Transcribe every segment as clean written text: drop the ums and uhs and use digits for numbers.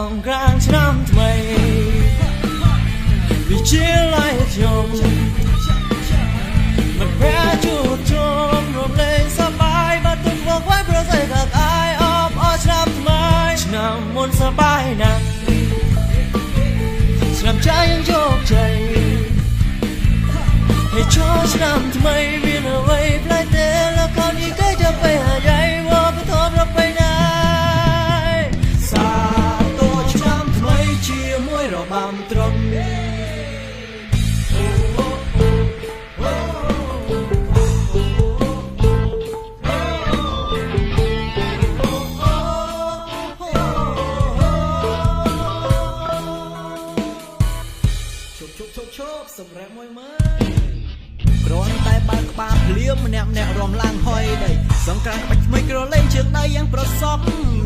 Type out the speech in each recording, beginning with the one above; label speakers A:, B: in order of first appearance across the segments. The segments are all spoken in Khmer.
A: ងក្រាងឆ្នាំថ្មីវិជាឡៃខ្ញុំមិនប្រែជួបជុំរំលែងសប្បាយបាត់ទុកមកไว้ប្រស័យកាកអាយអបអរឆ្នាំថ្មីឆ្នាំមុនសប្បាយណាស់ឆ្នាំใจยังโชคชัยให้ชอบឆ្នាំថ្មីមានអ្វីផ្លែតែแล้วคราวนี้ใกล้จะไปหาใหญ่ว่าไปทอดเราไปไหนសាទរឆ្នាំថ្មីជាមួយរបាំត្រង់ឈប់សម្រាប់មួយមើលគ្រាន់តែបើកក្បាលភ្លៀមម្នាក់រំឡើងហុយដីសង្ក្រាន្តក្បាច់ថ្មីក្រឡេងជើងដៃយ៉ាងប្រសព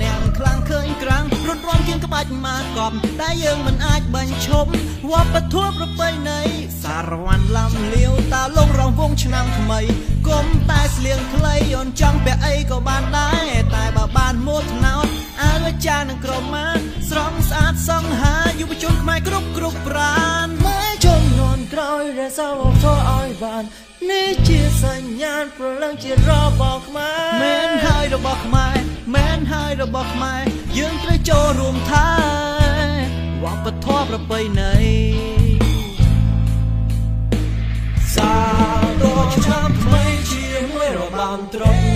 A: អ្នកខ្លាំងឃើញក្រាំងរត់រាំជាងក្បាច់មកកប់តែយើងមិនអាចបាញ់ឈប់វប្បធម៌ប្រពៃណីសារវ័នឡំលាវតាលងរងវងឆ្នាំថ្មីគុំតែស្លៀងខ្លីអូនចង់ពាក់អីក៏បានដែរតែបើបានមកថ្នោតអាវចានឹងក្រមាស្រងស្អាតសង្ហាយុវជនខ្មែរគ្រប់ប្រានចំនួនក្រោយដែលសវធ្វើឲ្យបាននេះជាសញ្ញាណប្រលឹងជារបស់ខ្មែរមែនហើយរបស់ខ្មែរមែនហើយរបស់ខ្មែរយើងត្រូវចូលរួមថែវប្បធម៌ប្រពៃណីសាទរឆ្នាំថ្មីជាមួយរបាំត្រង់